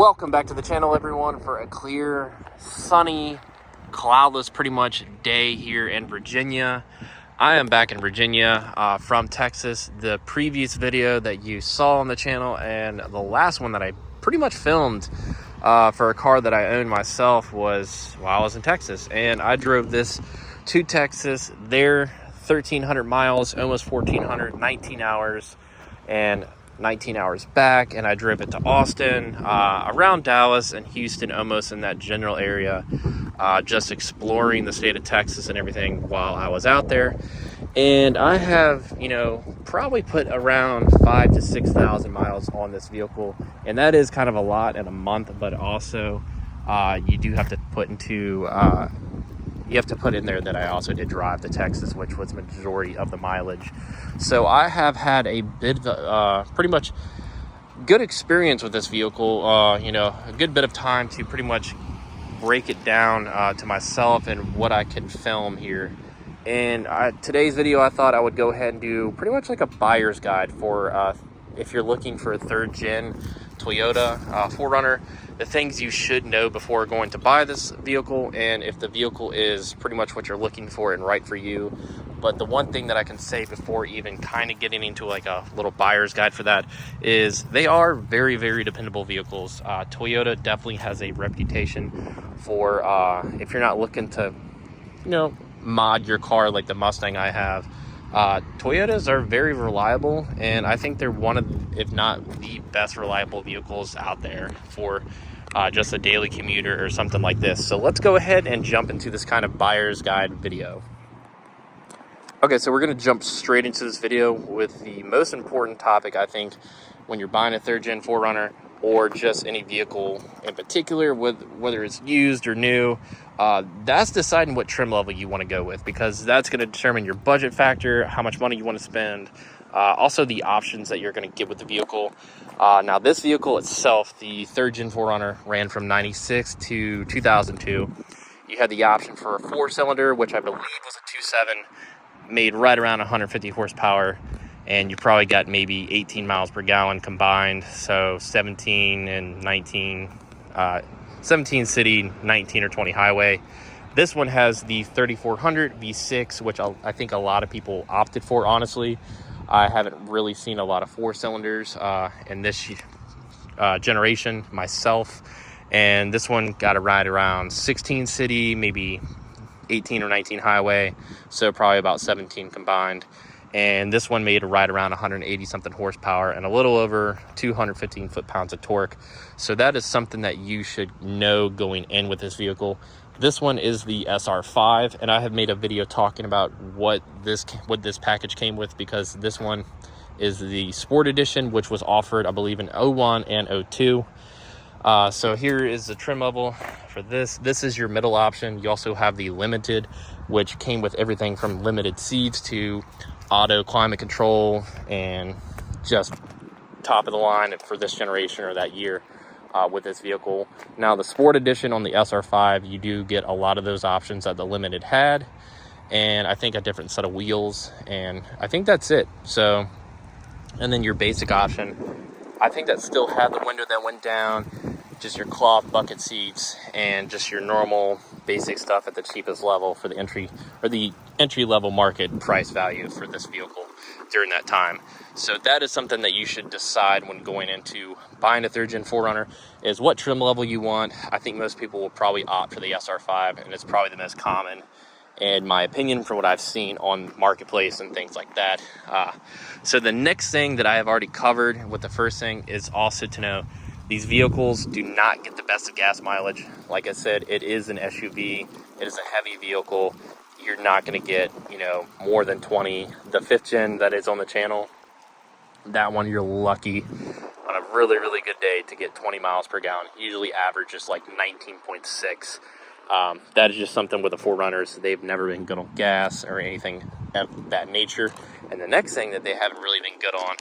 Welcome back to the channel, everyone, for a clear, sunny, cloudless pretty much day here in Virginia. I am back in Virginia from Texas. The previous video that you saw on the channel and the last one that I pretty much filmed for a car that I own myself was while I was in Texas. And I drove this to Texas, there 1,300 miles, almost 1,400, 19 hours, and 19 hours back, and I drove it to Austin, around Dallas and Houston, almost in that general area, just exploring the state of Texas and everything while I was out there. And I have, probably put around 5,000 to 6,000 miles on this vehicle, and that is kind of a lot in a month. But also, you do have to put into you have to put in there that I also did drive to Texas, which was the majority of the mileage. So I have had a bit of pretty much good experience with this vehicle, a good bit of time to pretty much break it down to myself and what I can film here. And today's video, I thought I would go ahead and do pretty much like a buyer's guide for if you're looking for a third gen Toyota 4Runner, the things you should know before going to buy this vehicle, and if the vehicle is pretty much what you're looking for and right for you. But the one thing that I can say before even kind of getting into like a little buyer's guide for that is they are very, very dependable vehicles. Toyota definitely has a reputation for if you're not looking to, mod your car like the Mustang I have. Toyotas are very reliable, and I think they're one of, if not the best reliable vehicles out there for just a daily commuter or something like this. So let's go ahead and jump into this kind of buyer's guide video. Okay, so we're going to jump straight into this video with the most important topic, I think, when you're buying a third gen 4Runner or just any vehicle in particular, whether it's used or new. That's deciding what trim level you want to go with, because that's going to determine your budget factor, how much money you want to spend, also the options that you're going to get with the vehicle. Now, this vehicle itself, the third gen 4Runner, ran from 96 to 2002. You had the option for a 4-cylinder, which I believe was a 2.7, made right around 150 horsepower, and you probably got maybe 18 miles per gallon combined, so 17 and 19, 17 city, 19 or 20 highway. This one has the 3400 V6, which I think a lot of people opted for, honestly. I haven't really seen a lot of 4-cylinders in this generation myself, and this one got a ride around 16 city, maybe 18 or 19 highway, so probably about 17 combined. And this one made a ride around 180 something horsepower and a little over 215 foot-pounds of torque. So that is something that you should know going in with this vehicle. This one is the SR5, and I have made a video talking about what this package came with, because this one is the Sport Edition, which was offered, I believe, in 01 and 02. So here is the trim level for this. This is your middle option. You also have the Limited, which came with everything from limited seats to auto climate control, and just top of the line for this generation or that year with this vehicle. Now, the Sport Edition on the SR5, you do get a lot of those options that the Limited had, and I think a different set of wheels, and I think that's it. So, and then your basic option, I think that still had the window that went down, just your cloth bucket seats, and just your normal basic stuff at the cheapest level for the entry level market price value for this vehicle during that time. So that is something that you should decide when going into buying a third gen 4Runner, is what trim level you want. I think most people will probably opt for the SR5, and it's probably the most common, in my opinion, from what I've seen on Marketplace and things like that. So the next thing that I have already covered with the first thing is also to know these vehicles do not get the best of gas mileage. Like I said, it is an SUV. It is a heavy vehicle. You're not going to get, more than 20. The 5th gen that is on the channel, that one you're lucky on a really, really good day to get 20 miles per gallon. Usually average is like 19.6. That is just something with the 4Runners. They've never been good on gas or anything of that nature. And the next thing that they haven't really been good on,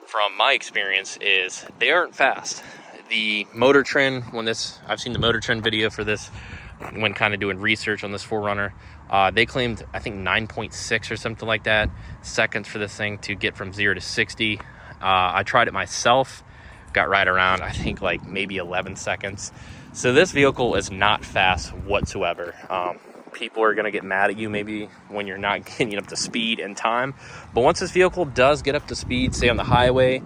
from my experience, is they aren't fast. The Motor Trend, I've seen the Motor Trend video for this, when kind of doing research on this 4Runner, they claimed, I think, 9.6 or something like that seconds for this thing to get from 0 to 60. I tried it myself got right around, I think, like maybe 11 seconds. So this vehicle is not fast whatsoever. People are going to get mad at you maybe when you're not getting up to speed and time. But once this vehicle does get up to speed, say on the highway,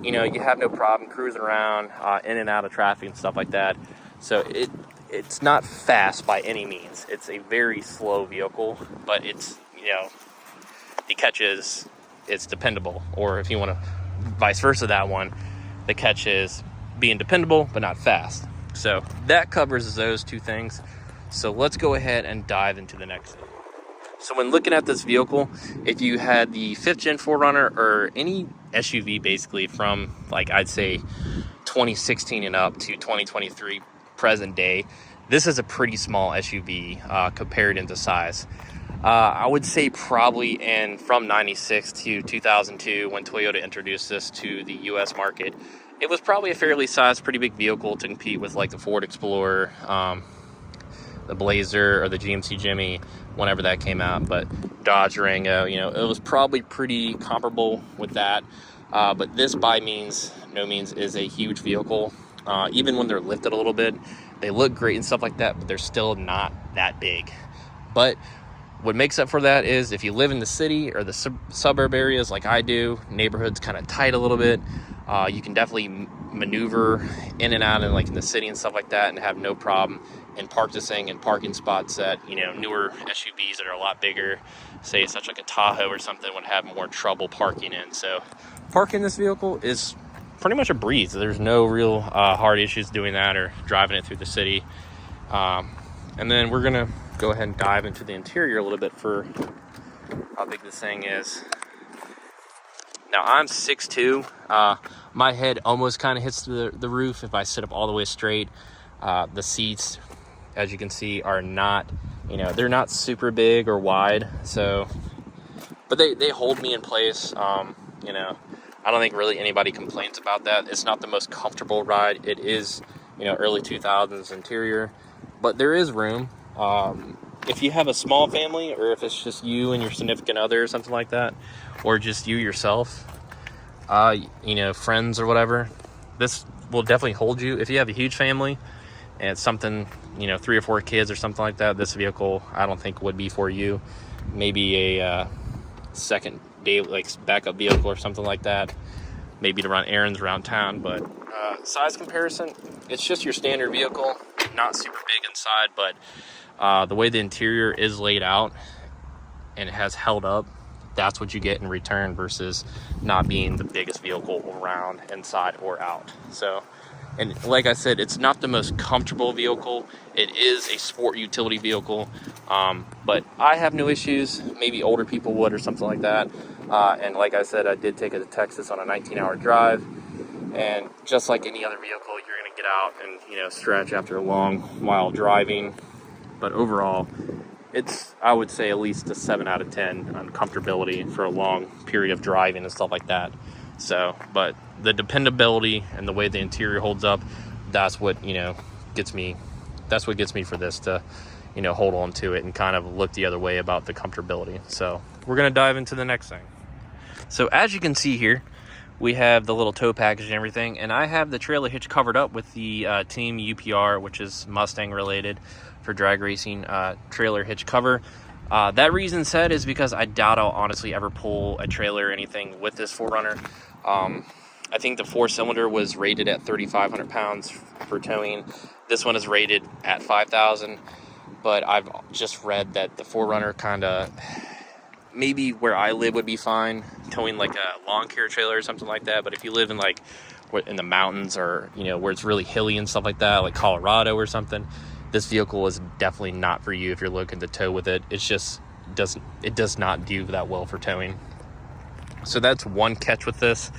you know, you have no problem cruising around in and out of traffic and stuff like that. So it's not fast by any means. It's a very slow vehicle, but it's, you know, the catch is it's dependable. Or if you want to vice versa, that one, the catch is being dependable but not fast. So that covers those two things. So let's go ahead and dive into the next thing. So when looking at this vehicle, if you had the 5th gen 4Runner or any SUV basically from, like, I'd say 2016 and up to 2023 present day, this is a pretty small SUV compared into size. I would say probably from 96 to 2002, when Toyota introduced this to the US market, it was probably a fairly sized, pretty big vehicle to compete with like the Ford Explorer, the Blazer, or the GMC Jimmy whenever that came out. But Dodge Durango, you know, it was probably pretty comparable with that. But this by no means is a huge vehicle. Even when they're lifted a little bit, they look great and stuff like that, but they're still not that big. But what makes up for that is if you live in the city or the suburb areas like I do, neighborhoods kind of tight a little bit, you can definitely maneuver in and out in the city and stuff like that and have no problem and park this thing in parking spots that, you know, newer SUVs that are a lot bigger, say such like a Tahoe or something, would have more trouble parking in. So parking this vehicle is pretty much a breeze. There's no real hard issues doing that or driving it through the city. And then we're gonna go ahead and dive into the interior a little bit for how big this thing is. Now I'm 6'2". My head almost kind of hits the roof if I sit up all the way straight. The seats, as you can see, are not, you know, they're not super big or wide. So, but they hold me in place. You know, I don't think really anybody complains about that. It's not the most comfortable ride. It is, you know, early 2000s interior, but there is room. If you have a small family, or if it's just you and your significant other or something like that, or just you yourself, you know, friends or whatever, this will definitely hold you. If you have a huge family and it's something, you know, 3 or 4 kids or something like that, this vehicle I don't think would be for you. Maybe a second day, like backup vehicle or something like that, maybe to run errands around town. But size comparison, it's just your standard vehicle, not super big inside, but the way the interior is laid out and it has held up, that's what you get in return versus not being the biggest vehicle around inside or out. So, and like I said, it's not the most comfortable vehicle. It is a sport utility vehicle, but I have no issues. Maybe older people would or something like that. And like I said, I did take it to Texas on a 19-hour drive. And just like any other vehicle, you're going to get out and, you know, stretch after a long while driving. But overall, it's, I would say, at least a 7 out of 10 on comfortability for a long period of driving and stuff like that. So, but the dependability and the way the interior holds up, that's what, you know, gets me. That's what gets me for this to, you know, hold on to it and kind of look the other way about the comfortability. So we're going to dive into the next thing. So as you can see here, we have the little tow package and everything, and I have the trailer hitch covered up with the Team UPR, which is Mustang related for drag racing trailer hitch cover. That reason said is because I doubt I'll honestly ever pull a trailer or anything with this 4Runner. I think the 4-cylinder was rated at 3,500 pounds for towing. This one is rated at 5,000, but I've just read that the 4Runner kind of, maybe where I live would be fine, towing like a lawn care trailer or something like that. But if you live in like in the mountains or, you know, where it's really hilly and stuff like that, like Colorado or something, this vehicle is definitely not for you if you're looking to tow with it. It's just it does not do that well for towing. So that's one catch with this.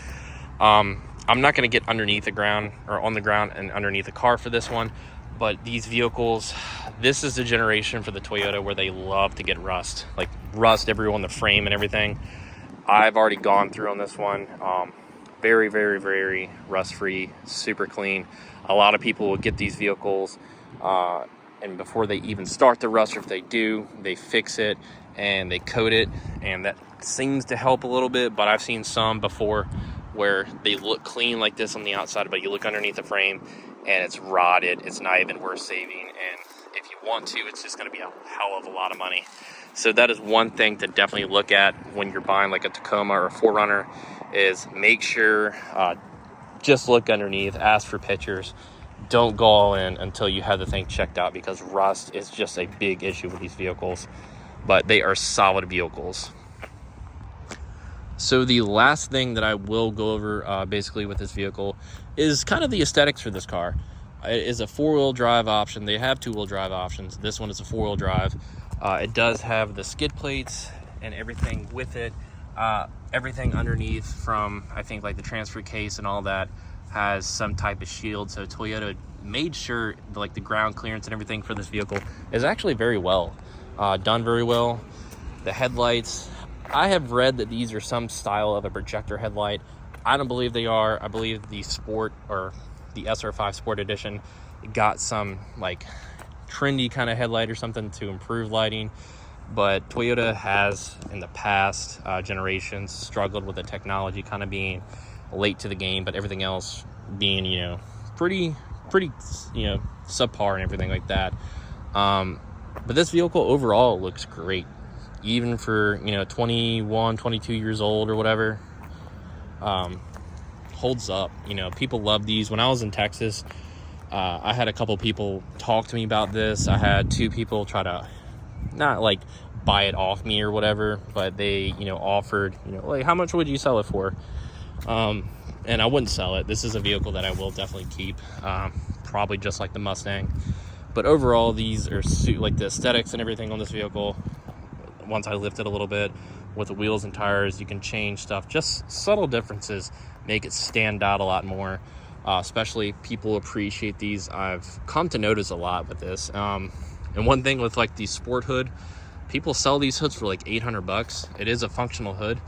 I'm not going to get underneath the ground or on the ground and underneath the car for this one. But these vehicles, this is the generation for the Toyota where they love to get rust. Like rust everywhere on the frame and everything. I've already gone through on this one. Very, very, very rust-free, super clean. A lot of people will get these vehicles and before they even start the rust, or if they do, they fix it and they coat it. And that seems to help a little bit, but I've seen some before where they look clean like this on the outside, but you look underneath the frame and it's rotted. It's not even worth saving, and if you want to, it's just going to be a hell of a lot of money. So that is one thing to definitely look at when you're buying like a Tacoma or a 4Runner, is make sure, just look underneath, ask for pictures. Don't go all in until you have the thing checked out, because rust is just a big issue with these vehicles, but they are solid vehicles. So the last thing that I will go over basically with this vehicle is kind of the aesthetics for this car. It is a 4-wheel drive option. They have 2-wheel drive options. This one is a 4-wheel drive. It does have the skid plates and everything with it. Everything underneath, from I think like the transfer case and all that, has some type of shield. So Toyota made sure like the ground clearance and everything for this vehicle is actually very well done, very well. The headlights, I have read that these are some style of a projector headlight. I don't believe they are. I believe the Sport, or the SR5 Sport Edition, got some like trendy kind of headlight or something to improve lighting. But Toyota has in the past generations struggled with the technology kind of being late to the game, but everything else being, you know, pretty, you know, subpar and everything like that. But this vehicle overall looks great, even for, you know, 21, 22 years old or whatever. Holds up. You know, people love these. When I was in Texas, I had a couple people talk to me about this. I had 2 people try to not like buy it off me or whatever, but they, you know, offered, you know, like, how much would you sell it for? And I wouldn't sell it. This is a vehicle that I will definitely keep, probably just like the Mustang. But overall, these are like the aesthetics and everything on this vehicle. Once I lift it a little bit with the wheels and tires, you can change stuff. Just subtle differences make it stand out a lot more. Especially people appreciate these. I've come to notice a lot with this. And one thing with like the Sport hood, people sell these hoods for like $800. It is a functional hood.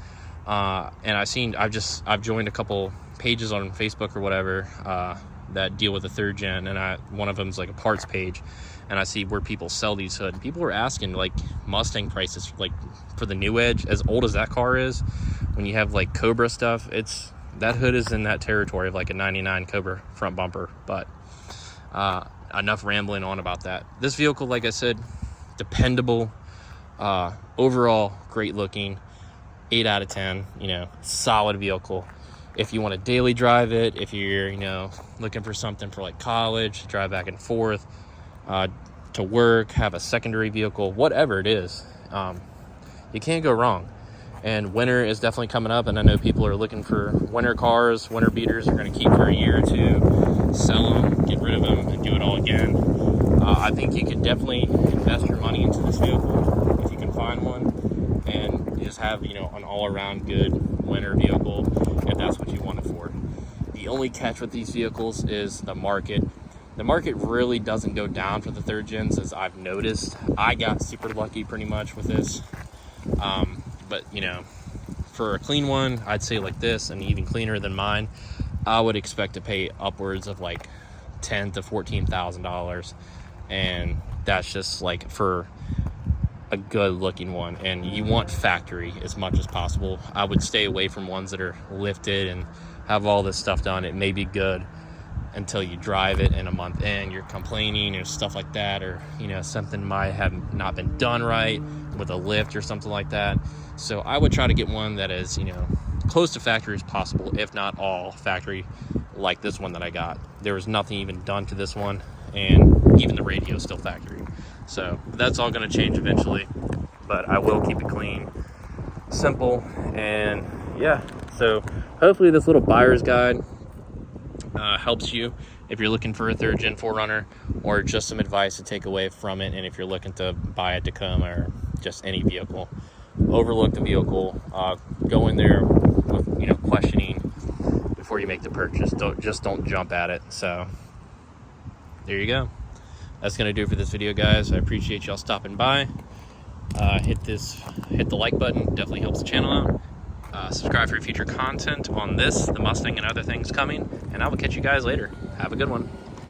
And I've joined a couple pages on Facebook or whatever that deal with the 3rd gen, and one of them is like a parts page, and I see where people sell these hoods. And people are asking like Mustang prices, like for the New Edge, as old as that car is. When you have like Cobra stuff, that hood is in that territory of like a 99 Cobra front bumper. But enough rambling on about that. This vehicle, like I said, dependable, overall great looking, 8 out of 10, you know, solid vehicle. If you want to daily drive it, if you're, you know, looking for something for like college, drive back and forth to work, have a secondary vehicle, whatever it is, you can't go wrong. And winter is definitely coming up, and I know people are looking for winter cars. Winter beaters are going to keep for a year or 2, sell them, get rid of them, and do it all again. I think you could definitely invest your money into this vehicle if you can find one, and just have, you know, an all-around good winter vehicle if that's what you want it for. The only catch with these vehicles is the market. The market really doesn't go down for the 3rd gens, as I've noticed. I got super lucky pretty much with this. But, you know, for a clean one, I'd say like this, and even cleaner than mine, I would expect to pay upwards of like $10,000 to $14,000. And that's just like for a good looking one. And you want factory as much as possible. I would stay away from ones that are lifted and have all this stuff done. It may be good until you drive it in a month and you're complaining or stuff like that, or, you know, something might have not been done right with a lift or something like that. So I would try to get one that is, you know, close to factory as possible, if not all factory, like this one that I got. There was nothing even done to this one, and even the radio is still factory. So that's all going to change eventually, but I will keep it clean, simple, and yeah. So hopefully this little buyer's guide helps you if you're looking for a 3rd gen 4Runner, or just some advice to take away from it. And if you're looking to buy a Tacoma or just any vehicle, overlook the vehicle, go in there with, you know, questioning before you make the purchase. Don't jump at it. So there you go. That's gonna do it for this video, guys. I appreciate y'all stopping by. Hit the like button, definitely helps the channel out. Subscribe for future content on this, the Mustang, and other things coming, and I will catch you guys later. Have a good one.